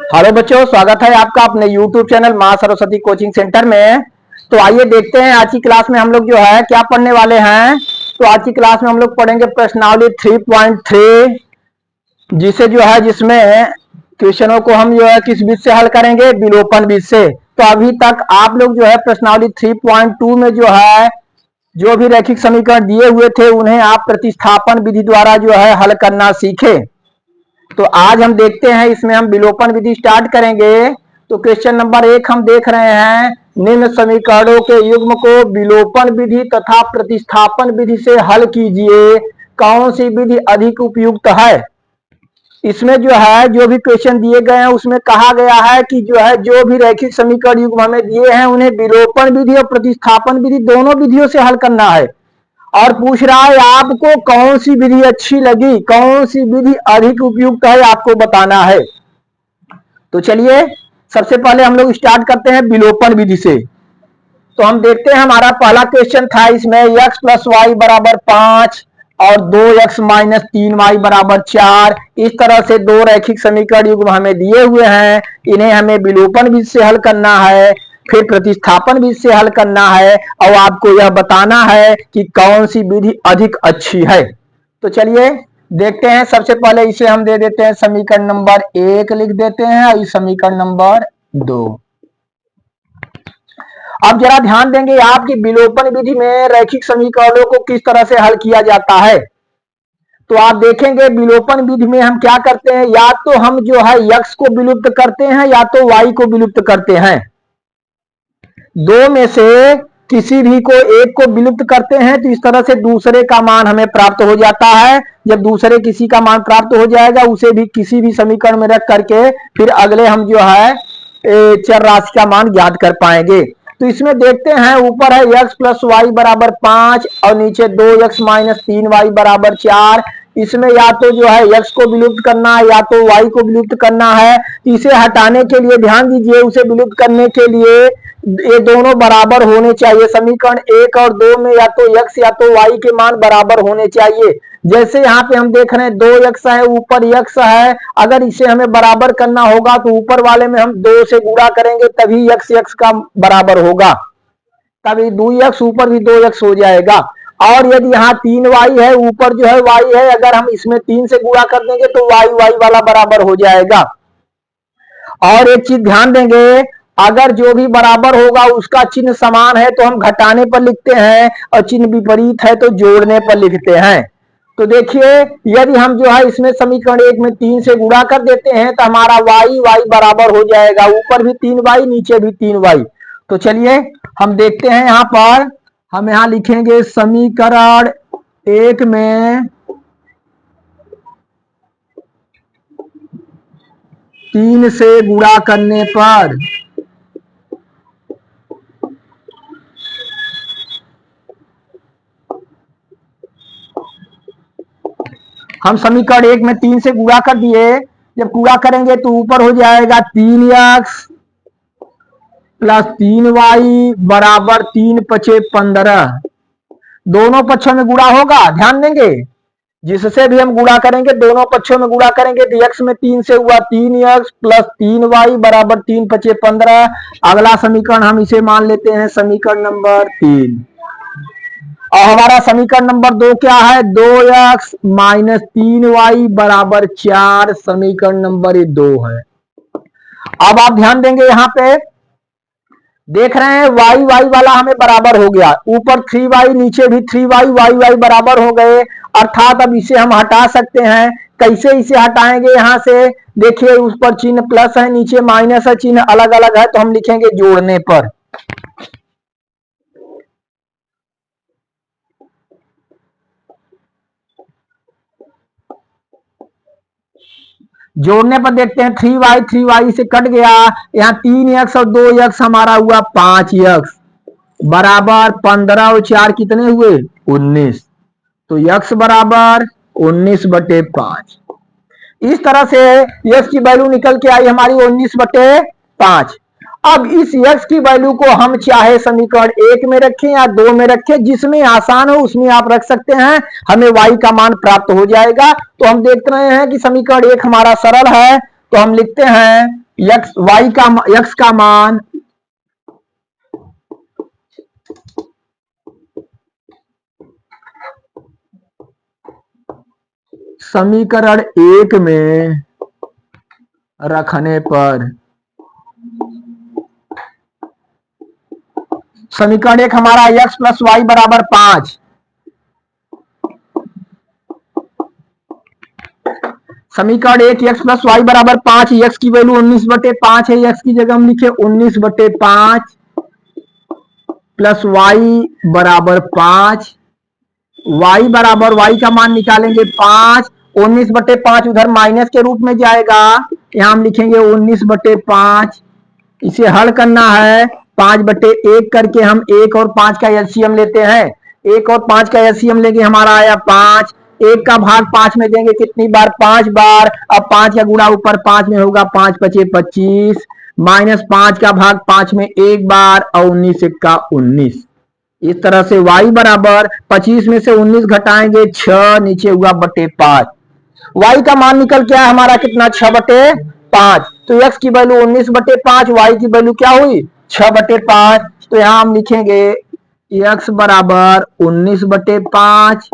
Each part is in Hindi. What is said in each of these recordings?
हेलो बच्चों, स्वागत है आपका अपने YouTube चैनल मां सरस्वती कोचिंग सेंटर में। तो आइए देखते हैं आज की क्लास में हम लोग जो है क्या पढ़ने वाले हैं। तो आज की क्लास में हम लोग पढ़ेंगे प्रश्नावली 3.3, जिसमें क्वेश्चनों को हम जो है किस विधि से हल करेंगे, विलोपन विधि से। तो अभी तक आप लोग जो है प्रश्नावली 3.2 में जो है जो भी रैखिक समीकरण दिए हुए थे उन्हें आप प्रतिस्थापन विधि द्वारा जो है हल करना सीखे। तो आज हम देखते हैं, इसमें हम विलोपन विधि स्टार्ट करेंगे। तो क्वेश्चन नंबर 1 हम देख रहे हैं, निम्न समीकरणों के युग्म को विलोपन विधि तथा प्रतिस्थापन विधि से हल कीजिए, कौन सी विधि अधिक उपयुक्त है। इसमें जो है जो भी क्वेश्चन दिए गए हैं उसमें कहा गया है कि जो है जो भी रैखिक समीकरण युग्म हमें दिए हैं उन्हें विलोपन विधि और प्रतिस्थापन विधि दोनों विधियों से हल करना है। और पूछ रहा है आपको कौन सी विधि अच्छी लगी, कौन सी विधि अधिक उपयुक्त है, आपको बताना है। तो चलिए सबसे पहले हम लोग स्टार्ट करते हैं विलोपन विधि से। तो हम देखते हैं, हमारा पहला क्वेश्चन था, इसमें x प्लस वाई बराबर 5 और 2x माइनस 3y बराबर 4, इस तरह से दो रैखिक समीकरण युग्म हमें दिए हुए हैं। इन्हें हमें विलोपन विधि से हल करना है, फिर प्रतिस्थापन विधि से हल करना है, और आपको यह बताना है कि कौन सी विधि अधिक अच्छी है। तो चलिए देखते हैं। सबसे पहले इसे हम दे देते हैं समीकरण नंबर 1 लिख देते हैं, और इस समीकरण नंबर 2। अब जरा ध्यान देंगे आपकी विलोपन विधि में रैखिक समीकरणों को किस तरह से हल किया जाता है। तो आप देखेंगे विलोपन विधि में हम क्या करते हैं, या तो हम जो है x को विलुप्त करते हैं या तो y को विलुप्त करते हैं। दो में से किसी भी को एक को विलुप्त करते हैं तो इस तरह से दूसरे का मान हमें प्राप्त हो जाता है। जब दूसरे किसी का मान प्राप्त हो जाएगा उसे भी किसी भी समीकरण में रख करके फिर अगले हम जो है चर राशि का मान ज्ञात कर पाएंगे। तो इसमें देखते हैं, ऊपर है x प्लस वाई बराबर 5 और नीचे 2x माइनस 3y बराबर 4। इसमें या तो जो है x को विलुप्त करना है या तो y को विलुप्त करना है। इसे हटाने के लिए ध्यान दीजिए, उसे विलुप्त करने के लिए ये दोनों बराबर होने चाहिए। समीकरण 1 और 2 में या तो x या तो y के मान बराबर होने चाहिए। जैसे यहाँ पे हम देख रहे हैं 2x है, ऊपर x है। अगर इसे हमें बराबर करना होगा तो ऊपर वाले में हम 2 से गुणा करेंगे तभी x का बराबर होगा, तभी 2x ऊपर भी 2x हो जाएगा। और यदि यहाँ 3y है, ऊपर जो है y है, अगर हम इसमें 3 से गुणा कर देंगे तो y वाला बराबर हो जाएगा। और एक चीज ध्यान देंगे, अगर जो भी बराबर होगा उसका चिन्ह समान है तो हम घटाने पर लिखते हैं, और चिन्ह विपरीत है तो जोड़ने पर लिखते हैं। तो देखिए, यदि हम जो है इसमें समीकरण 1 में 3 से गुणा कर देते हैं तो हमारा y बराबर हो जाएगा, ऊपर भी 3y नीचे भी 3y। तो चलिए हम देखते हैं, यहाँ पर हम यहाँ लिखेंगे समीकरण 1 में 3 से गुणा करने पर हम समीकरण 1 में 3 से गुणा कर दिए। जब गुणा करेंगे तो ऊपर हो जाएगा 3x प्लस 3y बराबर 3 पचे 15। दोनों पक्षों में गुणा होगा, ध्यान देंगे, जिससे भी हम गुणा करेंगे दोनों पक्षों में गुणा करेंगे तो x में 3 से हुआ 3x प्लस 3y बराबर 3 पचे 15। अगला समीकरण हम इसे मान लेते हैं समीकरण नंबर 3। और हमारा समीकरण नंबर 2 क्या है, 2x माइनस 3y बराबर 4, समीकरण नंबर 2 है। अब आप ध्यान देंगे, यहाँ पे देख रहे हैं y वाला हमें बराबर हो गया, ऊपर 3y नीचे भी 3y y बराबर हो गए। अर्थात अब इसे हम हटा सकते हैं। कैसे इसे हटाएंगे, यहाँ से देखिए उस पर चिन्ह प्लस है, नीचे माइनस है, चिन्ह अलग अलग है तो हम लिखेंगे जोड़ने पर। जोड़ने पर देखते हैं 3y से कट गया, यहाँ 3x और 2x हमारा हुआ 5x बराबर 15 और 4 कितने हुए 19। तो x बराबर 19/5। इस तरह से x की वैल्यू निकल के आई हमारी 19/5। अब इस x की वैल्यू को हम चाहे समीकरण 1 में रखें या 2 में रखें, जिसमें आसान हो उसमें आप रख सकते हैं, हमें y का मान प्राप्त हो जाएगा। तो हम देख रहे हैं कि समीकरण 1 हमारा सरल है, तो हम लिखते हैं एक्स का मान समीकरण 1 में रखने पर समीकरण 1 हमारा x प्लस वाई बराबर 5, समीकरण 1 x प्लस वाई बराबर 5, x की वैल्यू 19/5 है, x की जगह हम लिखे 19/5 प्लस वाई बराबर 5, y बराबर y का मान निकालेंगे 5, 19/5 उधर माइनस के रूप में जाएगा, यहां हम लिखेंगे 19/5, इसे हल करना है 5/1 करके हम 1 और 5 का एलसीएम लेते हैं, 1 और 5 का एलसीएम लेंगे हमारा आया 5, 1 का भाग 5 में देंगे कितनी बार 5 बार, अब 5 का गुणा ऊपर 5 में होगा 5 × 5 = 25, माइनस 5 का भाग 5 में एक बार और 19 × 1 = 19। इस तरह से y बराबर 25 में से 19 घटाएंगे 6, नीचे हुआ /5, y का मान निकल के आया हमारा कितना 6/5, तो x की वैल्यू 19/5, y की वैल्यू क्या हुई 6/5, तो यहां हम लिखेंगे x बराबर 19/5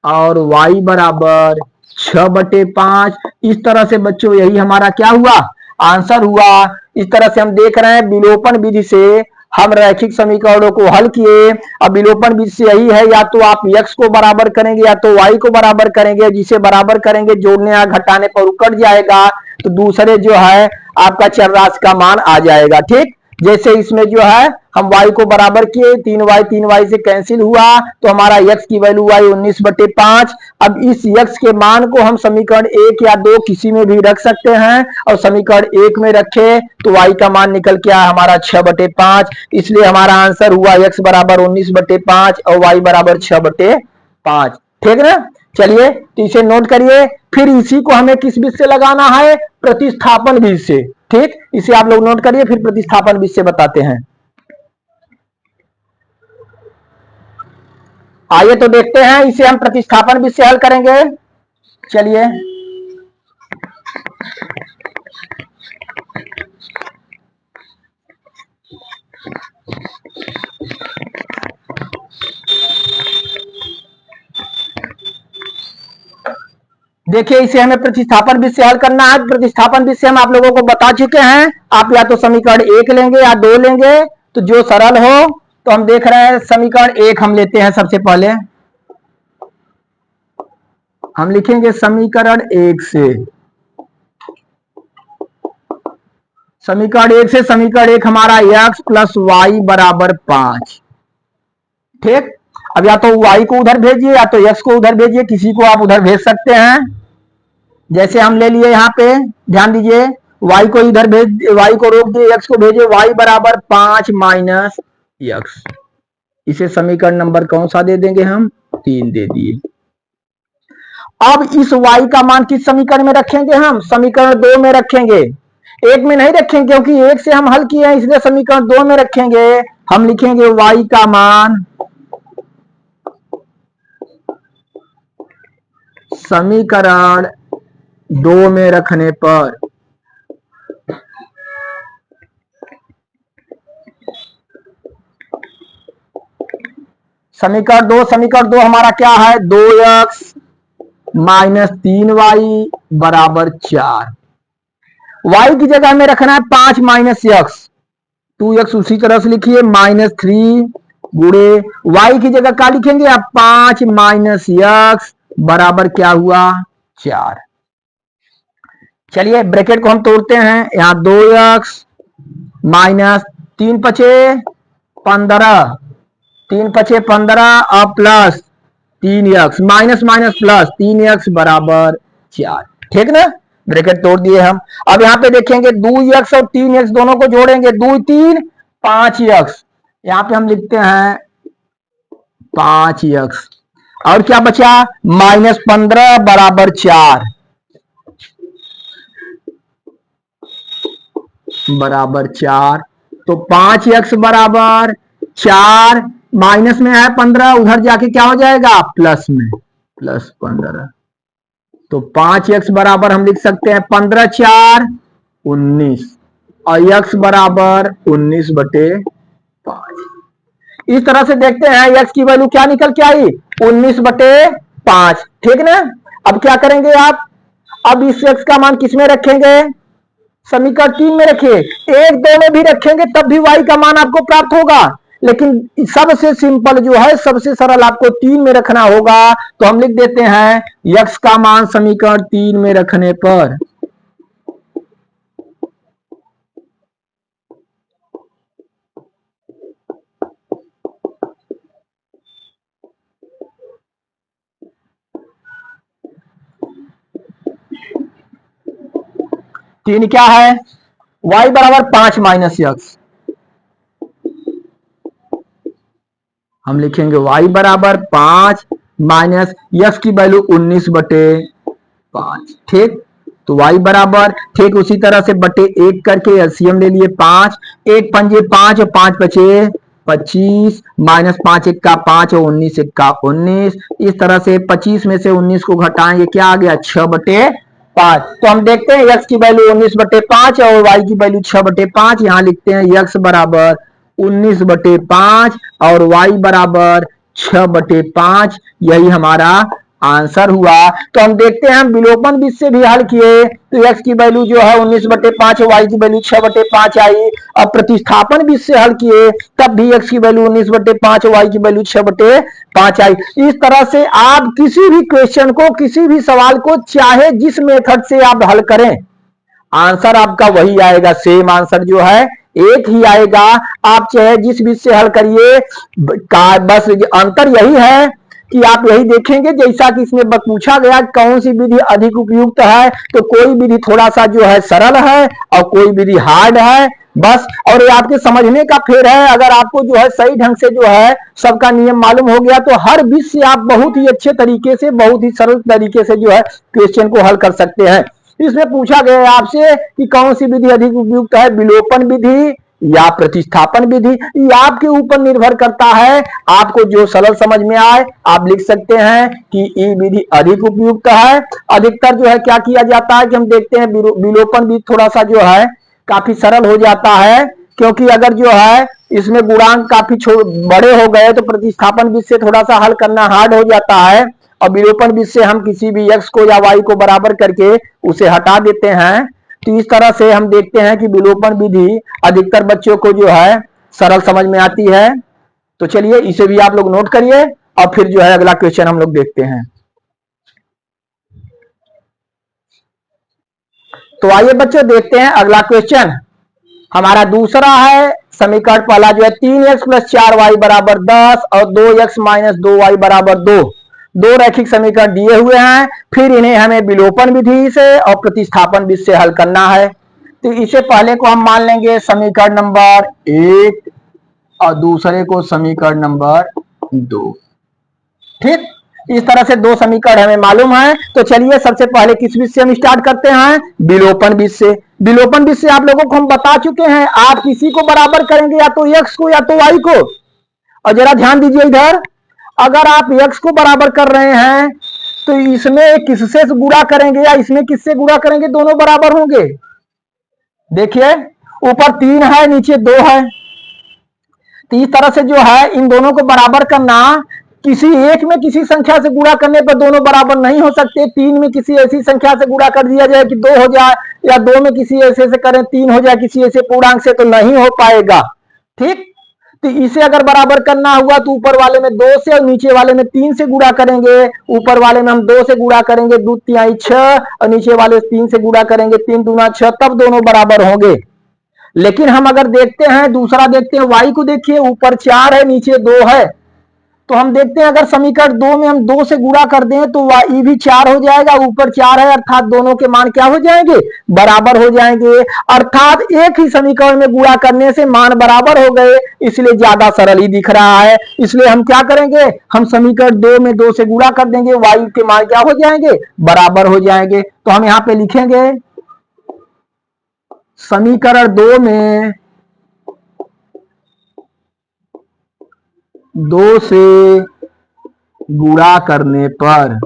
और y बराबर 6/5। इस तरह से बच्चों यही हमारा क्या हुआ आंसर हुआ। इस तरह से हम देख रहे हैं विलोपन विधि से हम रैखिक समीकरणों को हल किए। अब विलोपन विधि से यही है, या तो आप x को बराबर करेंगे या तो y को बराबर करेंगे, जिसे बराबर करेंगे जोड़ने या घटाने पर कट जाएगा, तो दूसरे जो है आपका चर राशि का मान आ जाएगा। ठीक, जैसे इसमें जो है हम y को बराबर किए, 3y से कैंसिल हुआ, तो हमारा x की वैल्यू आई 19/5। अब इस x के मान को हम समीकरण 1 या 2 किसी में भी रख सकते हैं, और समीकरण 1 में रखे तो y का मान निकल के आया हमारा 6/5, इसलिए हमारा आंसर हुआ x बराबर 19/5 और y बराबर 6/5। ठीक है ना, चलिए तो इसे नोट करिए। फिर इसी को हमें किस विधि से लगाना है, प्रतिस्थापन विधि से। ठीक, इसे आप लोग नोट करिए, फिर प्रतिस्थापन विधि से बताते हैं। आइए तो देखते हैं, इसे हम प्रतिस्थापन विधि से हल करेंगे। चलिए देखिए, इसे हमें प्रतिस्थापन विधि से हल करना है। प्रतिस्थापन विधि से हम आप लोगों को बता चुके हैं, आप या तो समीकरण 1 लेंगे या 2 लेंगे, तो जो सरल हो। तो हम देख रहे हैं समीकरण 1 हम लेते हैं। सबसे पहले हम लिखेंगे समीकरण 1 से, समीकरण 1 से समीकरण 1 हमारा x प्लस वाई बराबर 5। ठीक, अब या तो y को उधर भेजिए या तो x को उधर भेजिए, किसी को आप उधर भेज सकते हैं। जैसे हम ले लिए यहाँ पे, ध्यान दीजिए, y को इधर भेज, y को रोक दिए, x को भेजिए, y बराबर 5 माइनस x। इसे समीकरण नंबर कौन सा दे देंगे हम, 3 दे दिए। अब इस y का मान किस समीकरण में रखेंगे हम, समीकरण 2 में रखेंगे, 1 में नहीं रखेंगे, क्योंकि 1 से हम हल किए हैं, इसलिए समीकरण 2 में रखेंगे। हम लिखेंगे y का मान समीकरण 2 में रखने पर समीकरण 2 हमारा क्या है, 2x माइनस 3y बराबर 4। y की जगह हमें रखना है 5 माइनस x, 2x उसी तरह से लिखिए, -3 गुणे y की जगह क्या लिखेंगे आप, 5 माइनस x बराबर क्या हुआ 4। चलिए ब्रैकेट को हम तोड़ते हैं, यहां 2x माइनस 3 पचे 15, 3 पचे 15 और plus 3x minus minus plus 3x बराबर 4। ठीक ना, ब्रैकेट तोड़ दिए हम। अब यहाँ पे देखेंगे 2x और 3x दोनों को जोड़ेंगे, 2 3 5x, यहाँ पे हम लिखते हैं 5x, और क्या बचा -15 बराबर 4 बराबर 4। तो 5x बराबर 4, माइनस में है 15, उधर जाके क्या हो जाएगा प्लस में, प्लस 15। तो 5x बराबर हम लिख सकते हैं 15 4 19। और x बराबर 19/5। इस तरह से देखते हैं x की वैल्यू क्या निकल के आई, 19/5। ठीक ना। अब क्या करेंगे आप, अब इस x का मान किस में रखेंगे, समीकरण 3 में रखिए। 1 2 में भी रखेंगे तब भी y का मान आपको प्राप्त होगा, लेकिन सबसे सिंपल जो है, सबसे सरल आपको 3 में रखना होगा। तो हम लिख देते हैं x का मान समीकरण 3 में रखने पर तीन क्या है, y बराबर 5 माइनस x। हम लिखेंगे y बराबर 5 माइनस x की वैल्यू 19/5। ठीक, तो y बराबर ठीक उसी तरह से बटे 1 करके एलसीएम ले लिए 5, 1 पंजे 5 और 5 बचे 25, माइनस 5 1 का 5 और 19 1 का 19। इस तरह से 25 में से 19 को घटाएंगे, क्या आ गया 6/5। तो हम देखते हैं x की वैल्यू 19/5 और y की वैल्यू 6/5। यहां लिखते हैं x बराबर 19/5 और y बराबर 6/5। यही हमारा आंसर हुआ। तो हम देखते हैं, हम विलोपन विधि से भी हल किए तो x की वैल्यू जो है 19/5 और y की वैल्यू 6/5 आई। अब प्रतिस्थापन विधि से हल किए तब भी x की वैल्यू 19/5 और y की वैल्यू 6/5 आई। इस तरह से आप किसी भी क्वेश्चन को, किसी भी सवाल को चाहे जिस मेथड से आप हल करें, आंसर आपका वही आएगा, सेम आंसर जो है एक ही आएगा। आप चाहे जिस विधि से हल करिए, बस अंतर यही है कि आप यही देखेंगे, जैसा कि इसमें पूछा गया कौन सी विधि अधिक उपयुक्त है, तो कोई विधि थोड़ा सा जो है सरल है और कोई विधि हार्ड है, बस। और ये आपके समझने का फेर है। अगर आपको जो है सही ढंग से जो है सबका नियम मालूम हो गया तो हर विधि से आप बहुत ही अच्छे तरीके से, बहुत ही सरल तरीके से जो है क्वेश्चन को हल कर सकते हैं। इसमें पूछा गया है आपसे कि कौन सी विधि अधिक उपयुक्त है, विलोपन विधि या प्रतिस्थापन विधि। ये आपके ऊपर निर्भर करता है, आपको जो सरल समझ में आए आप लिख सकते हैं कि ये विधि अधिक उपयुक्त है। अधिकतर जो है क्या किया जाता है कि हम देखते हैं विलोपन विधि थोड़ा सा जो है काफी सरल हो जाता है, क्योंकि अगर जो है इसमें गुणांक काफी बड़े हो गए तो प्रतिस्थापन विधि से थोड़ा सा हल करना हार्ड हो जाता है। और विलोपन विधि से हम किसी भी x को या y को बराबर करके उसे हटा देते हैं। तो इस तरह से हम देखते हैं कि विलोपन विधि अधिकतर बच्चों को जो है सरल समझ में आती है। तो चलिए इसे भी आप लोग नोट करिए और फिर जो है अगला क्वेश्चन हम लोग देखते हैं। तो आइए बच्चों देखते हैं अगला क्वेश्चन। हमारा दूसरा है समीकरण पहला जो है 3x प्लस 4y बराबर 10 और 2x माइनस 2y बराबर 2। दो रैखिक समीकरण दिए हुए हैं, फिर इन्हें हमें विलोपन विधि से और प्रतिस्थापन विधि से हल करना है। तो इसे पहले को हम मान लेंगे समीकरण नंबर 1 और दूसरे को समीकरण नंबर 2। ठीक, इस तरह से दो समीकरण हमें मालूम है। तो चलिए सबसे पहले किस विधि से हम स्टार्ट करते हैं, विलोपन विधि से। विलोपन विधि से आप लोगों को हम बता चुके हैं, आप किसी को बराबर करेंगे या तो x को या तो y को। और जरा ध्यान दीजिए इधर, अगर आप x को बराबर कर रहे हैं तो इसमें किससे गुणा करेंगे या इसमें किससे गुणा करेंगे, दोनों बराबर होंगे। देखिए ऊपर 3 है नीचे 2 है, तो इस तरह से जो है इन दोनों को बराबर करना, किसी एक में किसी संख्या से गुणा करने पर दोनों बराबर नहीं हो सकते। 3 में किसी ऐसी संख्या से गुणा कर दिया जाए कि 2 हो जाए, या 2 में किसी ऐसे से करें 3 हो जाए किसी ऐसे पूर्णांक से, तो नहीं हो पाएगा। ठीक, तो इसे अगर बराबर करना हुआ तो ऊपर वाले में 2 से और नीचे वाले में 3 से गुणा करेंगे। ऊपर वाले में हम 2 से गुणा करेंगे 2 3 6 और नीचे वाले 3 से गुणा करेंगे 3 दूना 6, तब दोनों बराबर होंगे। लेकिन हम अगर देखते हैं दूसरा, देखते हैं y को, देखिए ऊपर 4 है नीचे 2 है, तो हम देखते हैं अगर समीकरण 2 में हम 2 से गुणा कर दें तो y भी 4 हो जाएगा, ऊपर 4 है, अर्थात दोनों के मान क्या हो जाएंगे, बराबर हो जाएंगे। अर्थात एक ही समीकरण में गुणा करने से मान बराबर हो गए, इसलिए ज्यादा सरल ही दिख रहा है। इसलिए हम क्या करेंगे, हम समीकरण 2 में 2 से गुणा कर देंगे, y के मान क्या हो जाएंगे, बराबर हो जाएंगे। तो हम यहां पे लिखेंगे समीकरण 2 में 2 से गुणा करने पर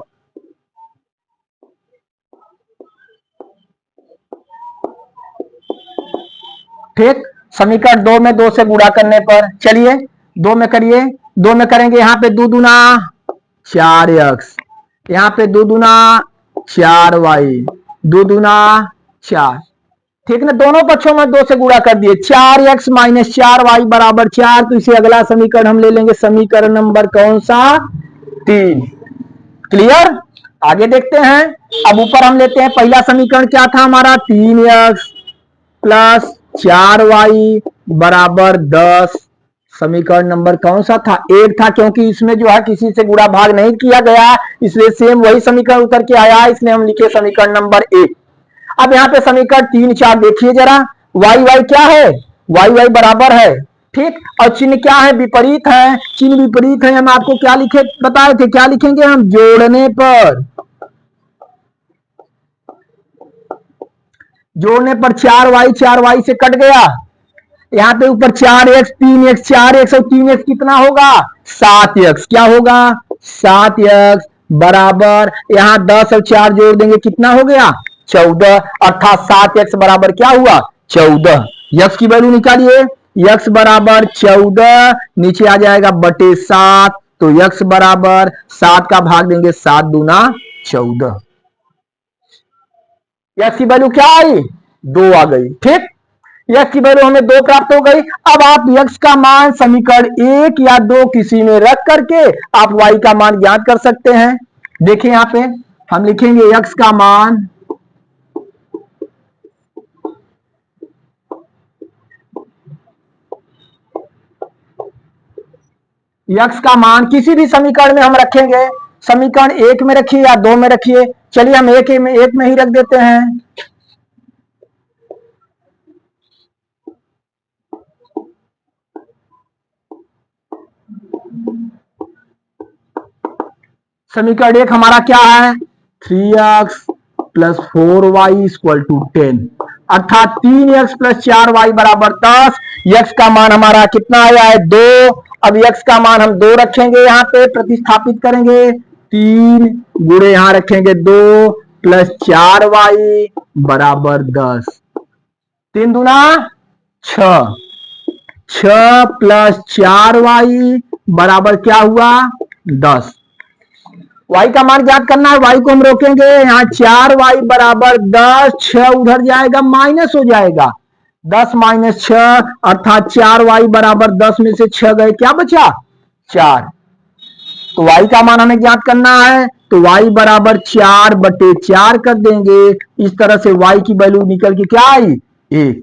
ठीक, समीकरण 2 में 2 से गुणा करने पर, चलिए 2 में करिए, 2 में करेंगे यहाँ पे 2 दूना 4x, यहाँ पे 2 दूना 4y, 2 दूना 4, ठीक ना। दोनों पक्षों में 2 से गुणा कर दिए, 4x माइनस 4y बराबर 4। तो इसे अगला समीकरण हम ले लेंगे, समीकरण नंबर कौन सा, 3। क्लियर, आगे देखते हैं। अब ऊपर हम लेते हैं, पहला समीकरण क्या था हमारा, 3x प्लस 4y बराबर 10। समीकरण नंबर कौन सा था, 1 था, क्योंकि इसमें जो है किसी से गुणा भाग नहीं किया गया, इसलिए सेम वही समीकरण उतर के आया, इसलिए हम लिखे समीकरण नंबर 1। अब यहाँ पे समीकरण 3 4 देखिए जरा, वाई वाई क्या है, वाई वाई बराबर है, ठीक, और चिन्ह क्या है, विपरीत है, चिन्ह विपरीत है। हम आपको क्या लिखे बताए थे, क्या लिखेंगे हम, जोड़ने पर, जोड़ने पर 4y से कट गया, यहाँ पे ऊपर 4x 3x, 4x और 3x कितना होगा, 7x, क्या होगा 7x बराबर, यहाँ 10 और 4 जोड़ देंगे कितना हो गया 14, अर्थात 7x बराबर क्या हुआ 14। x की वैल्यू निकालिए, x बराबर 14, नीचे आ जाएगा बटे 7, तो x बराबर 7 का भाग देंगे 7 दूना 14, x की वैल्यू क्या आई 2 आ गई, ठीक, x की वैल्यू हमें 2 प्राप्त हो गई। अब आप x का मान समीकरण 1 या 2 किसी में रख करके आप y का मान ज्ञात कर सकते हैं। देखिए यहां पे हम लिखेंगे x का मान, x का मान किसी भी समीकरण में हम रखेंगे, समीकरण 1 में रखिए या 2 में रखिए, चलिए हम एक में ही रख देते हैं। समीकरण 1 हमारा क्या है, 3x plus 4y equal to 10, अर्थात 3x प्लस 4y बराबर 10। x का मान हमारा कितना आया है 2। अब x का मान हम 2 रखेंगे, यहाँ पे प्रतिस्थापित करेंगे, 3 गुणे यहाँ रखेंगे 2 प्लस 4y बराबर 10, 3 दूना 6, 6 प्लस 4y बराबर क्या हुआ 10। y का मान ज्ञात करना है, y को हम रोकेंगे, यहाँ 4y बराबर 10, 6 उधर जाएगा माइनस हो जाएगा, 10 माइनस 6 अर्थात 4y बराबर 10 में से 6 गए, क्या बचा 4। तो y का मान हमें ज्ञात करना है, तो y बराबर 4 बटे 4 कर देंगे, इस तरह से y की वैल्यू निकल के क्या आई 1।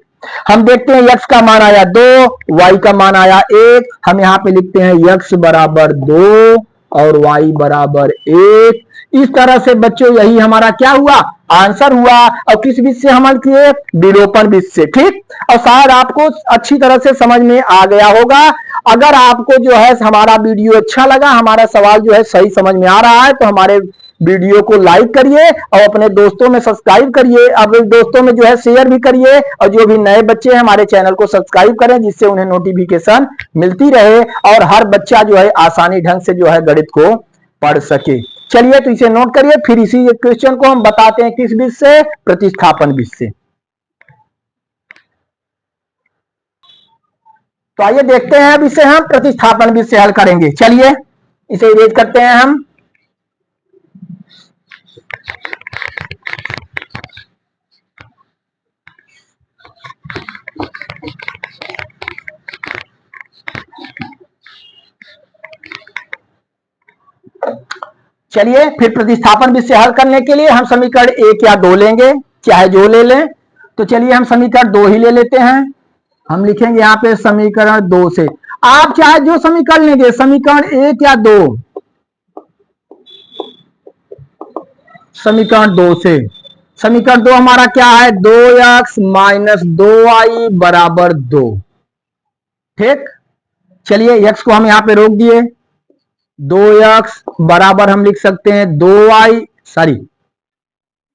हम देखते हैं x का मान आया 2, y का मान आया 1, हम यहाँ पे लिखते हैं x बराबर 2 और y बराबर 1। इस तरह से बच्चों यही हमारा क्या हुआ आंसर हुआ, और किस विधि से हल किए, विलोपन विधि से, ठीक। और शायद आपको अच्छी तरह से समझ में आ गया होगा। अगर आपको जो है हमारा वीडियो अच्छा लगा, हमारा सवाल जो है सही समझ में आ रहा है, तो हमारे वीडियो को लाइक करिए और अपने दोस्तों में सब्सक्राइब करिए, अपने दोस्तों में जो है शेयर भी करिए, और जो भी नए बच्चे हैं हमारे चैनल को सब्सक्राइब करें, जिससे उन्हें नोटिफिकेशन मिलती रहे और हर बच्चा जो है आसानी ढंग से जो है गणित को पढ़ सके। चलिए तो इसे नोट करिए, फिर इसी क्वेश्चन को हम बताते हैं किस विधि से, प्रतिस्थापन विधि से। तो आइए देखते हैं, अब इसे हम प्रतिस्थापन विधि से हल करेंगे। चलिए इसे इरेज करते हैं हम। चलिए फिर प्रतिस्थापन विधि से हल करने के लिए हम समीकरण 1 या 2 लेंगे, चाहे जो ले लें। तो चलिए हम समीकरण 2 ही ले लेते हैं। हम लिखेंगे यहाँ पे समीकरण 2 से, आप चाहे जो समीकरण लेंगे, समीकरण 1 या 2, समीकरण 2 से। समीकरण 2 हमारा क्या है, 2x माइनस 2y बराबर 2, ठीक। चलिए x को हम यहाँ पे रोक दिए, 2x बराबर हम लिख सकते हैं 2y, सॉरी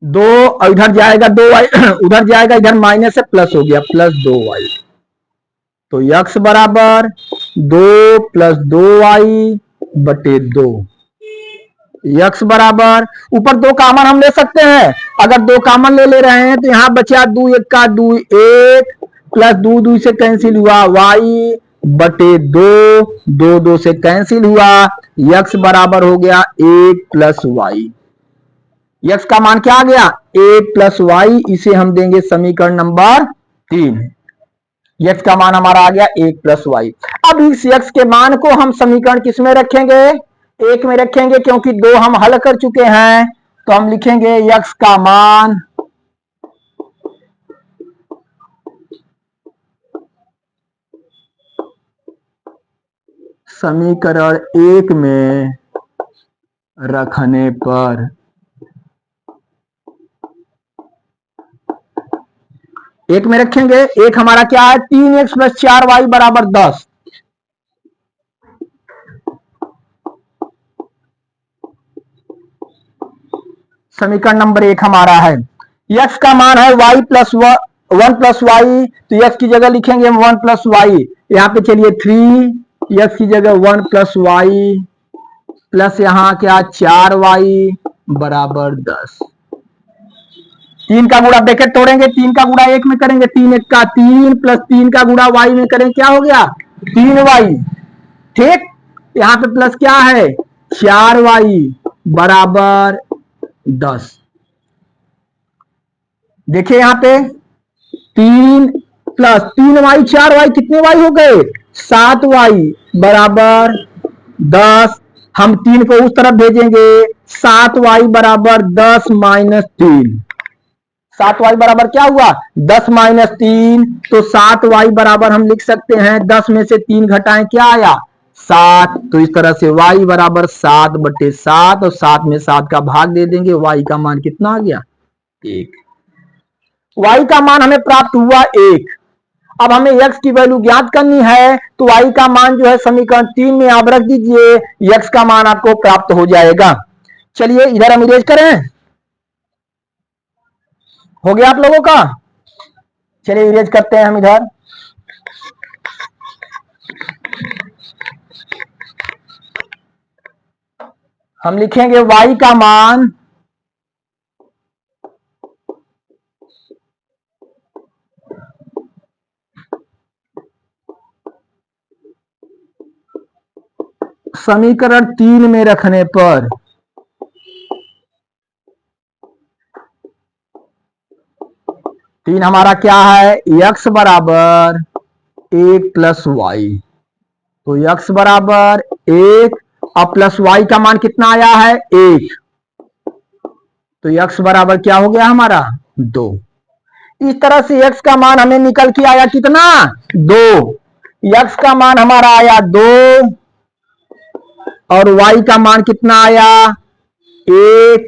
2 इधर जाएगा 2y उधर जाएगा, इधर माइनस है प्लस हो गया, प्लस 2y। तो x बराबर 2 प्लस 2y बटे 2, x बराबर ऊपर 2 कॉमन हम ले सकते हैं, अगर 2 कॉमन ले रहे हैं तो यहां बचा 2 1 का 2 1 प्लस 2 से कैंसिल हुआ, y बटे 2 से कैंसिल हुआ, x बराबर हो गया 1+y। x का मान क्या आ गया 1+y, इसे हम देंगे समीकरण नंबर 3। x का मान हमारा आ गया 1+y। अब इस x के मान को हम समीकरण किस में रखेंगे, 1 में रखेंगे, क्योंकि 2 हम हल कर चुके हैं। तो हम लिखेंगे x का मान समीकरण 1 में रखने पर 1 में रखेंगे, 1 हमारा क्या है 3x + 4y = 10। समीकरण नंबर 1 हमारा है। x का मान है y + 1+y, तो x की जगह लिखेंगे हम 1+y, यहाँ पे चलिए 3x की जगह 1+y प्लस यहाँ क्या 4y = 10। 3 का गुणा ब्रैकेट तोड़ेंगे, 3 का गुणा 1 में करेंगे, 3 1 का 3 प्लस 3 का गुणा y में करें, क्या हो गया 3y। ठीक, यहाँ पे प्लस क्या है 4y = 10। देखिए यहाँ पे 3 प्लस 3y 4y कितने y हो गए 7y = 10। हम 3 को उस तरफ भेजेंगे, 7y = 10 - 3। 7y बराबर क्या हुआ 10 - 3, तो 7y बराबर हम लिख सकते हैं 10 में से 3 घटाएं, क्या आया 7। तो इस तरह से y बराबर 7/7, और 7 में 7 का भाग दे देंगे, y का मान कितना आ गया 1। y का मान हमें प्राप्त हुआ 1। अब हमें x की वैल्यू ज्ञात करनी है, तो y का मान जो है समीकरण 3 में आप रख दीजिए, x का मान आपको प्राप्त हो जाएगा। चलिए इधर हम इरेज करें, हो गया आप लोगों का। चलिए इरेज करते हैं हम इधर। हम लिखेंगे y का मान समीकरण 3 में रखने पर 3 हमारा क्या है x बराबर 1+y, तो x बराबर 1 और प्लस y का मान कितना आया है 1, तो x बराबर क्या हो गया हमारा 2। इस तरह से x का मान हमें निकल के आया कितना 2। x का मान हमारा आया 2 और y का मान कितना आया 1,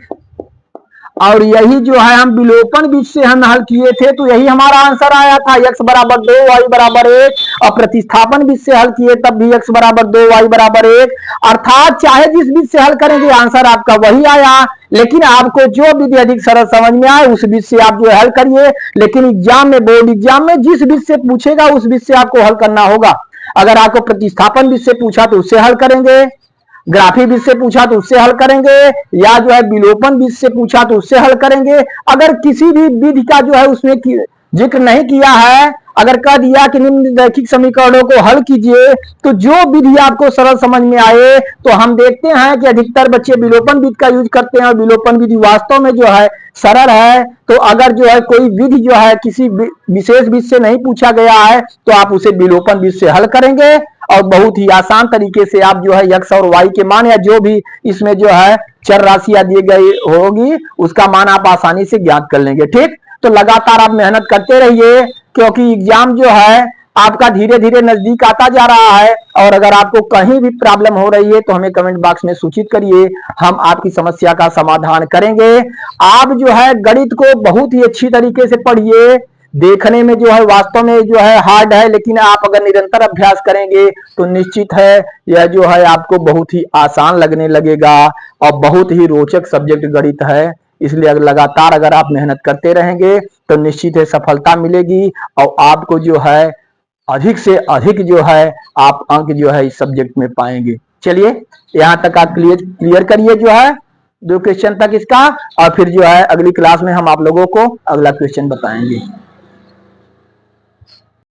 और यही जो है हम विलोपन बीज से हम हल किए थे, तो यही हमारा आंसर आया था x बराबर 2 y बराबर 1, और प्रतिस्थापन बीज से हल किए तब भी x बराबर 2 y बराबर 1। अर्थात चाहे जिस बीज से हल करेंगे आंसर आपका वही आया, लेकिन आपको जो विधि अधिक सरल समझ में आए उस बीज से आप जो हल करिए। लेकिन एग्जाम में, बोर्ड एग्जाम में जिस बीज से पूछेगा उस बीज से आपको हल करना होगा। अगर आपको प्रतिस्थापन बीज से पूछा तो उससे हल करेंगे, ग्राफी बीज से पूछा तो उससे हल करेंगे, या जो है विलोपन बीज से पूछा तो उससे हल करेंगे। अगर किसी भी विधि का जो है उसमें जिक्र नहीं किया है, अगर कह दिया कि निम्न रैखिक समीकरणों को हल कीजिए, तो जो विधि आपको सरल समझ में आए, तो हम देखते हैं कि अधिकतर बच्चे विलोपन विधि का यूज करते हैं, और विलोपन विधि वास्तव में जो है सरल है। तो अगर जो है कोई विधि जो है किसी विशेष विधि से नहीं पूछा गया है, तो आप उसे विलोपन विधि से हल करेंगे, और बहुत ही आसान तरीके से आप जो है x और y के मान या जो भी इसमें जो है चर राशियां दी गई होगी उसका मान आप आसानी से ज्ञात कर लेंगे। ठीक, तो लगातार आप मेहनत करते रहिए, क्योंकि एग्जाम जो है आपका धीरे धीरे नजदीक आता जा रहा है। और अगर आपको कहीं भी प्रॉब्लम हो रही है तो हमें कमेंट बॉक्स में सूचित करिए, हम आपकी समस्या का समाधान करेंगे। आप जो है गणित को बहुत ही अच्छी तरीके से पढ़िए, देखने में जो है वास्तव में जो है हार्ड है, लेकिन आप अगर निरंतर अभ्यास करेंगे तो निश्चित है यह जो है आपको बहुत ही आसान लगने लगेगा, और बहुत ही रोचक सब्जेक्ट गणित है। इसलिए लगातार अगर आप मेहनत करते रहेंगे तो निश्चित है सफलता मिलेगी, और आपको जो है अधिक से अधिक जो है आप अंक जो है इस सब्जेक्ट में पाएंगे। चलिए यहाँ तक आप क्लियर करिए जो है 2 क्वेश्चन तक इसका, और फिर जो है अगली क्लास में हम आप लोगों को अगला क्वेश्चन बताएंगे।